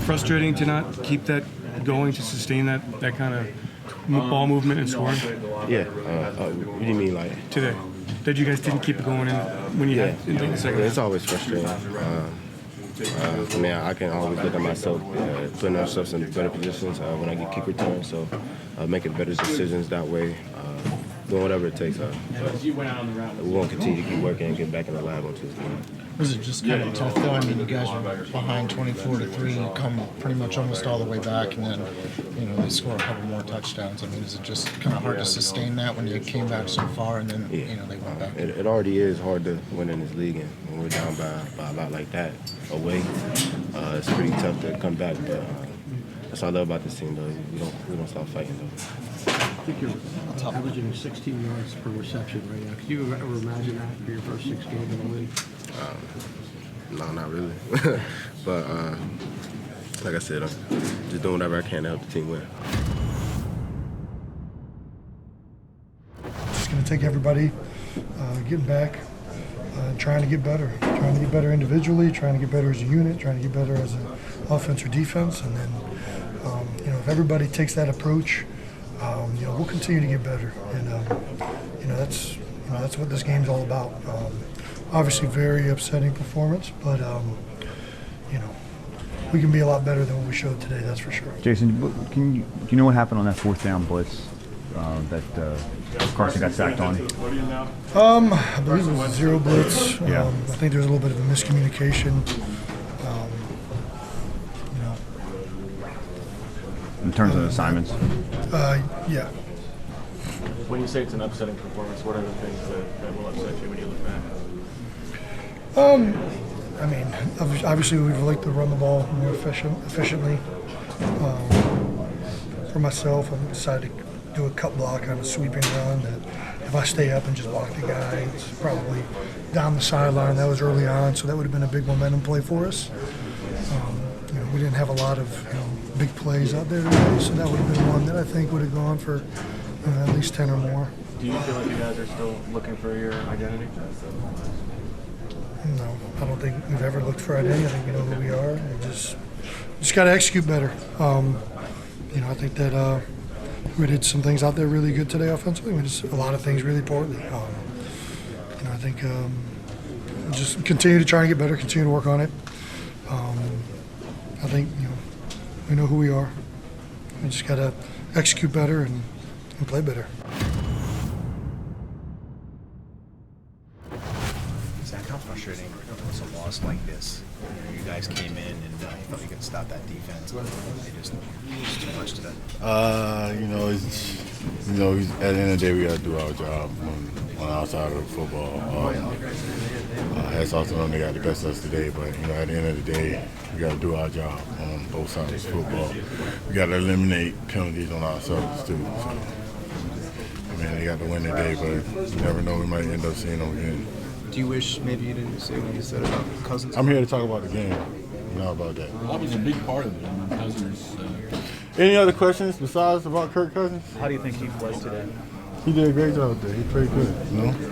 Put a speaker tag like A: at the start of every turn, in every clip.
A: frustrating to not keep that going, to sustain that kind of ball movement and scoring?
B: Yeah. What do you mean, like?
A: Today. That you guys didn't keep it going in when you had in the second half?
B: It's always frustrating. I mean, I can always look at myself, putting ourselves in better positions when I get kick returns, so making better decisions that way, doing whatever it takes. We won't continue to keep working and get back in the lab on Tuesday.
C: Was it just kind of tough though? I mean, you guys were behind 24-3, you come pretty much almost all the way back, and then, they score a couple more touchdowns. I mean, is it just kind of hard to sustain that when you came back so far and then, they went back?
B: It already is hard to win in this league, and when we're down by a lot like that away, it's pretty tough to come back. But that's what I love about this team, though. We don't stop fighting, though.
D: I think you're averaging 16 yards per reception right now. Could you ever imagine that for your first 6 games in the league?
B: No, not really. But like I said, I'm just doing whatever I can to help the team win.
E: Just going to take everybody getting back, trying to get better. Trying to get better individually, trying to get better as a unit, trying to get better as an offense or defense. And then, if everybody takes that approach, we'll continue to get better. And, that's what this game's all about. Obviously, very upsetting performance, but we can be a lot better than what we showed today. That's for sure.
F: Jason, do you know what happened on that 4th down blitz that Carson got sacked on?
E: I believe it was a 0 blitz.
F: Yeah.
E: I think there was a little bit of a miscommunication.
F: In terms of assignments?
E: Yeah.
G: When you say it's an upsetting performance, what are the things that will upset you when you look back?
E: I mean, obviously we'd like to run the ball more efficiently. For myself, I decided to do a cut block on a sweeping run that if I stay up and just block the guy, it's probably down the sideline. That was early on, so that would have been a big momentum play for us. We didn't have a lot of big plays out there today, so that would have been one that I think would have gone for at least 10 or more.
G: Do you feel like you guys are still looking for your identity?
E: No, I don't think we've ever looked for identity. I think we know who we are. We just got to execute better. I think that we did some things out there really good today offensively. We did a lot of things really poorly. I think just continue to try and get better, continue to work on it. I think we know who we are. We just got to execute better and play better.
H: Zach, how frustrating was a loss like this? You guys came in and you thought you could stop that defense. They just too much today.
I: At the end of the day, we got to do our job on our side of the football. Hats off to them, they got the best of us today, but at the end of the day, we got to do our job on both sides of the football. We got to eliminate penalties on ourselves too. So, they got to win today, but you never know, we might end up seeing them again.
H: Do you wish maybe you didn't say what you said about Cousins?
I: I'm here to talk about the game, about that.
J: That was a big part of it. Cousins.
I: Any other questions besides about Kirk Cousins?
H: How do you think he played today?
I: He did a great job there. He played good.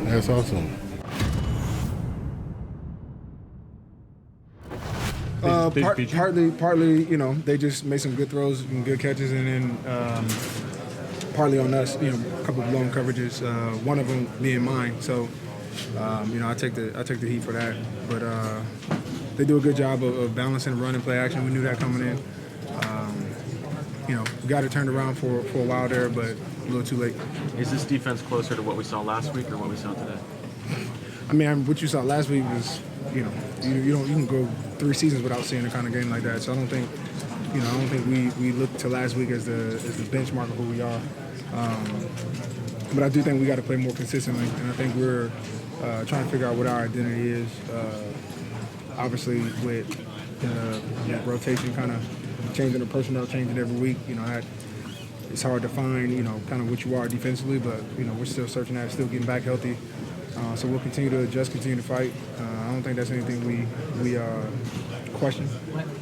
I: That's awesome.
K: Partly, they just made some good throws and good catches, and then partly on us, a couple of blown coverages. One of them being mine. So, I take the heat for that. But they do a good job of balancing run and play action. We knew that coming in. We got it turned around for a while there, but a little too late.
G: Is this defense closer to what we saw last week or what we saw today?
K: I mean, what you saw last week was, you can go 3 seasons without seeing a kind of game like that. So I don't think we look to last week as the benchmark of who we are. But I do think we got to play more consistently, and I think we're trying to figure out what our identity is. Obviously, with rotation, kind of changing the personnel, changing every week. It's hard to find, kind of what you are defensively, but we're still searching that, still getting back healthy. So we'll continue to adjust, continue to fight. I don't think that's anything we question.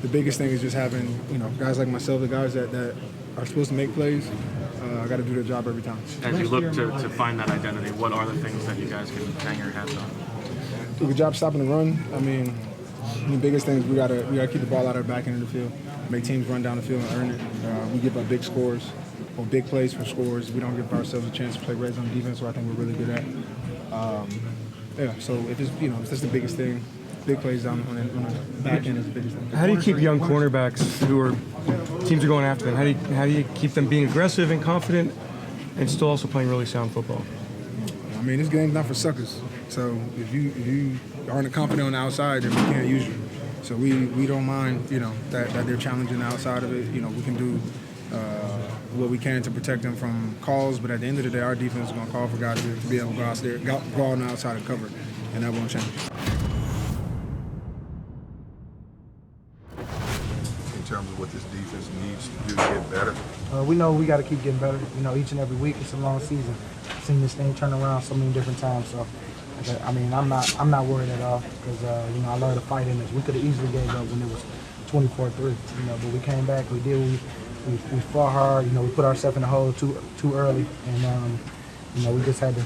K: The biggest thing is just having guys like myself, the guys that are supposed to make plays. I got to do their job every time.
G: As you look to find that identity, what are the things that you guys can hang your hats on?
K: Do a good job stopping the run. I mean, the biggest thing is we gotta keep the ball out of the back end of the field. make teams run down the field and earn it. We give up big scores or big plays for scores. We don't give ourselves a chance to play red zone defense, so I think we're really good at. So if it's if that's the biggest thing, big plays on the back end is the biggest thing.
A: How do you keep young cornerbacks who are teams are going after them? How do you keep them being aggressive and confident and still also playing really sound football?
K: I mean, this game's not for suckers. So if you aren't confident on the outside, then we can't use you. So we don't mind, that they're challenging the outside of it. We can do what we can to protect them from calls, but at the end of the day, our defense is going to call for guys to be able to go out there, go on the outside and cover, and that won't change.
L: In terms of what this defense needs to do to get better?
C: We know we got to keep getting better. Each and every week. It's a long season. I've seen this thing turn around so many different times. So, I mean, I'm not worried at all because I learned to fight in this. We could have easily gave up when it was 24-3. But we came back. We did. We fought hard. We put ourselves in the hole too early, and we just had to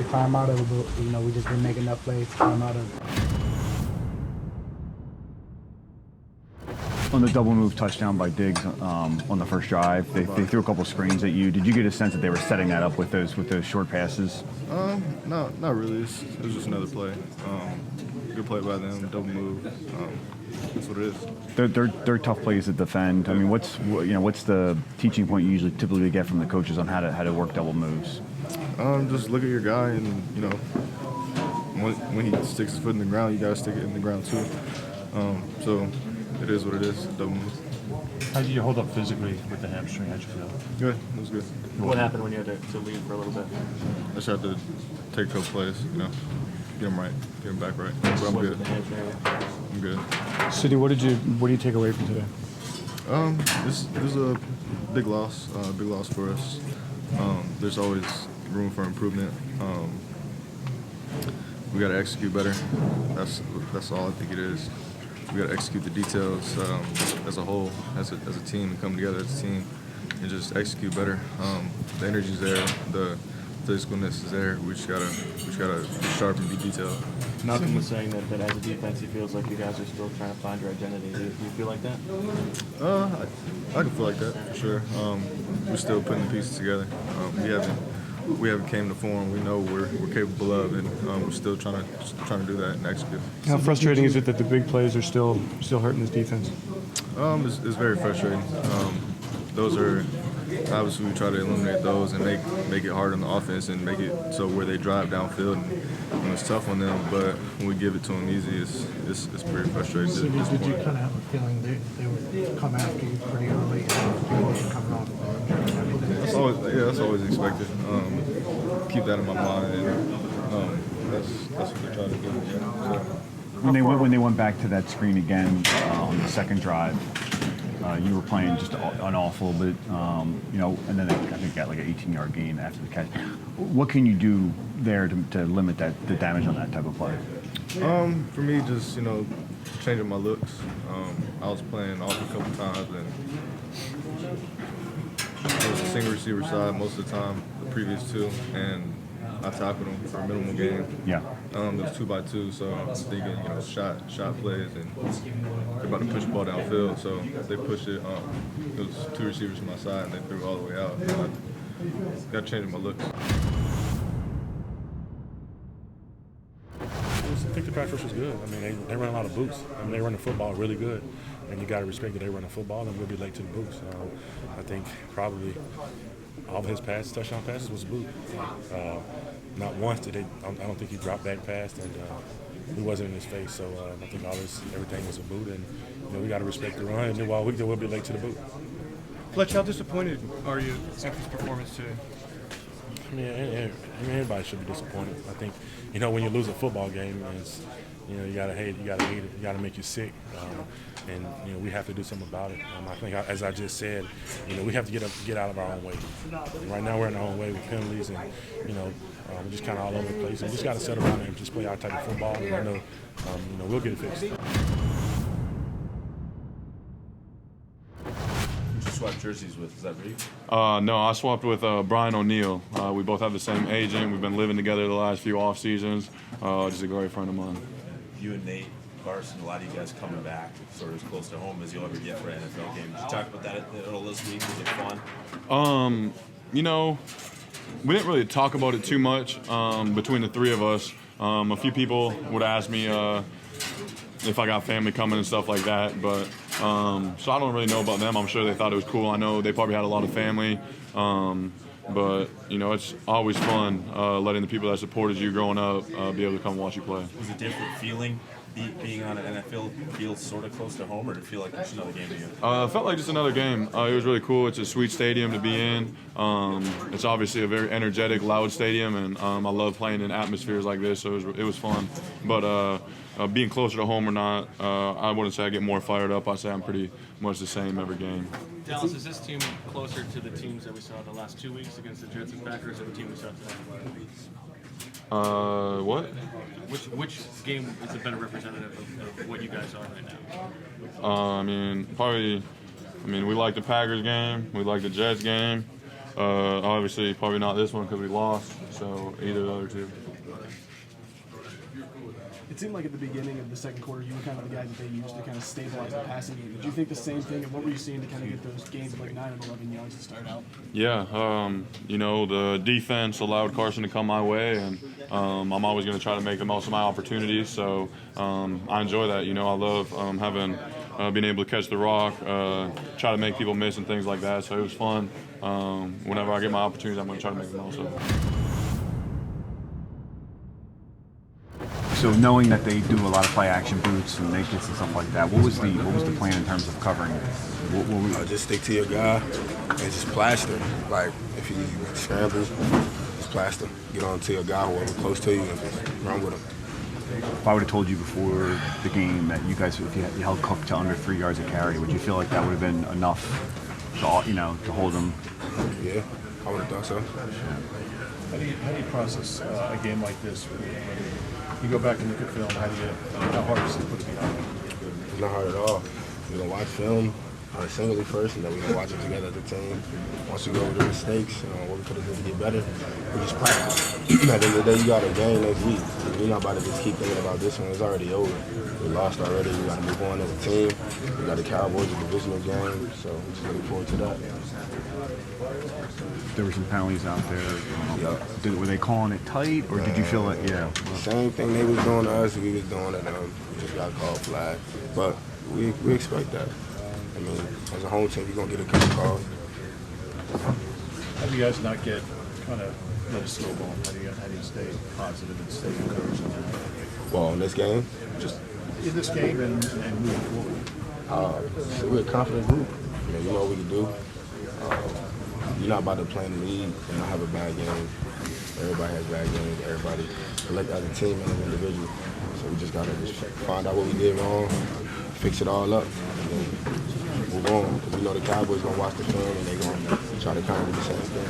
C: climb out of it. But we just didn't make enough plays to climb out of it.
F: On the double move touchdown by Diggs on the first drive, they threw a couple screens at you. Did you get a sense that they were setting that up with those short passes?
B: No, not really. It was just another play. Good play by them, double move. That's what it is.
F: They're tough plays to defend. I mean, what's the teaching point you usually typically get from the coaches on how to work double moves?
B: Just look at your guy, and when he sticks his foot in the ground, you gotta stick it in the ground too. So it is what it is. Double move.
J: How did you hold up physically with the hamstring? How'd you feel?
B: Good. It was good.
G: What happened when you had to leave for a little bit?
B: I just had to take a couple plays, get them right, get them back right. But I'm good. I'm good.
A: Sidney, what do you take away from today?
B: This was a big loss for us. There's always room for improvement. We got to execute better. That's all I think it is. We got to execute the details as a whole, as a team, and come together as a team and just execute better. The energy's there, the physicalness is there. We just gotta be sharp and be detailed.
G: Malcolm was saying that as a defense, he feels like you guys are still trying to find your identity. Do you feel like that?
B: I can feel like that for sure. We're still putting the pieces together. We haven't came to form. We know we're capable of, and we're still trying to do that and execute.
A: How frustrating is it that the big plays are still hurting this defense?
B: It's very frustrating. Those are obviously we try to eliminate those and make it hard on the offense and make it so where they drive downfield and it's tough on them. But when we give it to them easy, it's pretty frustrating.
D: So did you kind of have a feeling they would come after you pretty early and coming off?
B: That's always expected. Keep that in my mind, and that's what they try to do. Yeah. So.
F: When they went back to that screen again on the second drive, you were playing just an awful bit, and then I think got like an 18-yard gain after the catch. What can you do there to limit the damage on that type of play?
B: For me, just changing my looks. I was playing off a couple times, and I was a single receiver side most of the time, the previous two, and I tackled them for a minimal gain.
F: Yeah.
B: It was 2x2, so I'm thinking, shot plays, and they're about to push the ball downfield, so they pushed it. It was two receivers on my side, and they threw it all the way out. So I got to change my looks.
J: I think the pass rush was good. I mean, they run a lot of boots. I mean, they run the football really good, and you got to respect that they run the football, and we'll be late to the boots. I think probably all of his touchdown passes was boot. Not once did I don't think he dropped back past, and he wasn't in his face. So I think everything was a boot, and we got to respect the run. And while we'll be late to the boot.
A: Fletch, how disappointed are you after this performance today?
J: I mean, everybody should be disappointed. I think, when you lose a football game, it's, you gotta hate it, you gotta make you sick, and we have to do something about it. I think, as I just said, we have to get out of our own way. Right now, we're in our own way with penalties, and we're just kind of all over the place. And we just got to settle down and just play our type of football, and I know, we'll get it fixed.
M: Swap jerseys with, is that Reed?
N: No, I swapped with Brian O'Neill. We both have the same agent. We've been living together the last few off seasons. Just a great friend of mine.
M: You and Nate Carson, a lot of you guys coming back sort of as close to home as you'll ever get for an NFL game. Did you talk about that at all this week? Was it fun?
N: You know, we didn't really talk about it too much between the three of us. A few people would ask me if I got family coming and stuff like that, but so I don't really know about them. I'm sure they thought it was cool. I know they probably had a lot of family, but you know, it's always fun letting the people that supported you growing up be able to come watch you play.
M: Was it a different feeling being on an NFL field sort of close to home, or did it feel like just another game to you?
N: It felt like just another game. It was really cool. It's a sweet stadium to be in. It's obviously a very energetic, loud stadium, and I love playing in atmospheres like this, so it was fun. But being closer to home or not, I wouldn't say I get more fired up. I say I'm pretty much the same every game.
G: Dallas, is this team closer to the teams that we saw the last 2 weeks against the Jets and Packers, or the team we saw today?
N: What?
G: Which game is a better representative of what you guys are right now?
N: I mean, we like the Packers game. We like the Jets game. Obviously, probably not this one because we lost. So either of the other two.
O: It seemed like at the beginning of the second quarter, you were kind of the guy that they used to kind of stabilize the passing game. Did you think the same thing, and what were you seeing to kind of get those gains of like 9 and 11 yards to start out?
N: Yeah, you know, the defense allowed Carson to come my way, and I'm always going to try to make the most of my opportunities. So I enjoy that. You know, I love being able to catch the rock, try to make people miss and things like that. So it was fun. Whenever I get my opportunities, I'm going to try to make the most of it.
F: So knowing that they do a lot of play action boots and nakeds and stuff like that, what was the plan in terms of covering it?
B: Just stick to your guy and just plaster. Like if he scrambles, just plaster. Get on to your guy, whoever close to you, and just run with him.
F: If I would have told you before the game that you guys, if you held Cook to under 3 yards a carry, would you feel like that would have been enough to, to hold him?
B: Yeah, I would have thought so.
P: How do you process a game like this? You go back and look at film. How hard is it to put together?
B: It's not hard at all. We're gonna watch film singly first, and then we're gonna watch it together as a team. Once we go over the mistakes, what we could have done to get better, we just practice. At the end of the day, you got a game next week. We're not about to just keep thinking about this one. It's already over. We lost already. We got to move on as a team. We got the Cowboys, a divisional game, so we're just looking forward to that.
F: There were some penalties out there. Were they calling it tight, or did you feel like,
B: Same thing they was doing to us, we was doing to them. We just got called flag. But we expect that. I mean, as a home team, you're going to get a couple calls.
P: How do you guys not get kind of let it snowball? How do you stay positive and stay encouraged?
B: Well, in this game?
P: Just in this game and moving forward.
B: We're a confident group. You know what we can do. You're not about to play in the league and not have a bad game. Everybody has bad games. Everybody select as a team and as an individual. So we just got to find out what we did wrong, fix it all up, and then move on. Because we know the Cowboys going to watch the film and they're going to try to kind of do the same thing.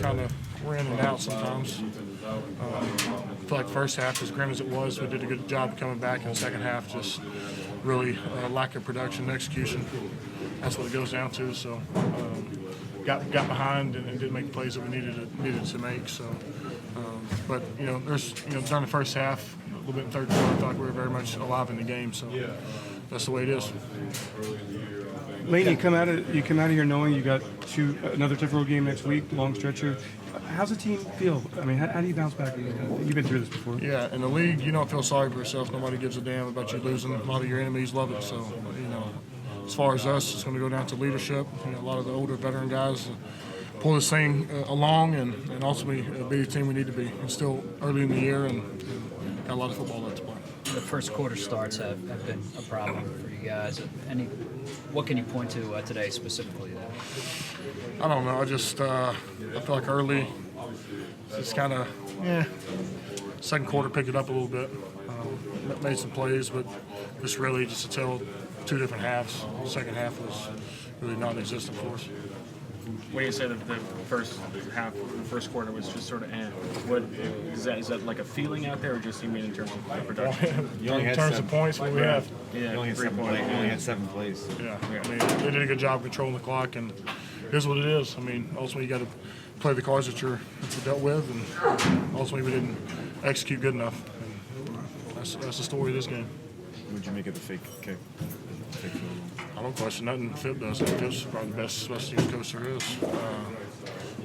Q: Kind of ran it out sometimes. I feel like first half, as grim as it was, we did a good job coming back. In the second half, just really lack of production and execution. That's what it goes down to. So got behind and didn't make the plays that we needed to make. So, but during the first half, a little bit in third quarter, I thought we were very much alive in the game. So that's the way it is.
A: Lane, you come out of here knowing you got another difficult game next week, long stretcher. How's the team feel? I mean, how do you bounce back? You've been through this before.
Q: Yeah, in the league, you don't feel sorry for yourself. Nobody gives a damn about you losing. A lot of your enemies love it. So, as far as us, it's going to go down to leadership. A lot of the older veteran guys pull this thing along and ultimately be the team we need to be. It's still early in the year and got a lot of football left to play.
R: The first quarter starts have been a problem for you guys. What can you point to today specifically?
Q: I don't know. I just I feel like early, it's kind of second quarter picked it up a little bit. Made some plays, but just really just to tell two different halves. The second half was really non-existent for us.
G: When you say that the first half, the first quarter was just sort of what is that like a feeling out there, or just you mean in terms of production?
Q: In terms of points, what we have.
G: Yeah,
H: you only had 7 plays. You only had 7 plays.
Q: Yeah, I mean, they did a good job controlling the clock, and it is what it is. I mean, ultimately you got to play the cards that you're dealt with, and ultimately we didn't execute good enough. And that's the story of this game.
F: Would you make it the fake kick? Fake field goal?
Q: I don't question nothing Phip does. I think Phip's probably the best special teams coach there is.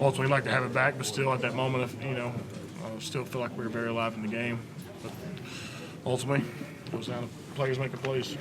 Q: Ultimately, like to have it back, but still at that moment, still feel like we were very alive in the game. But ultimately, it goes down to players making plays.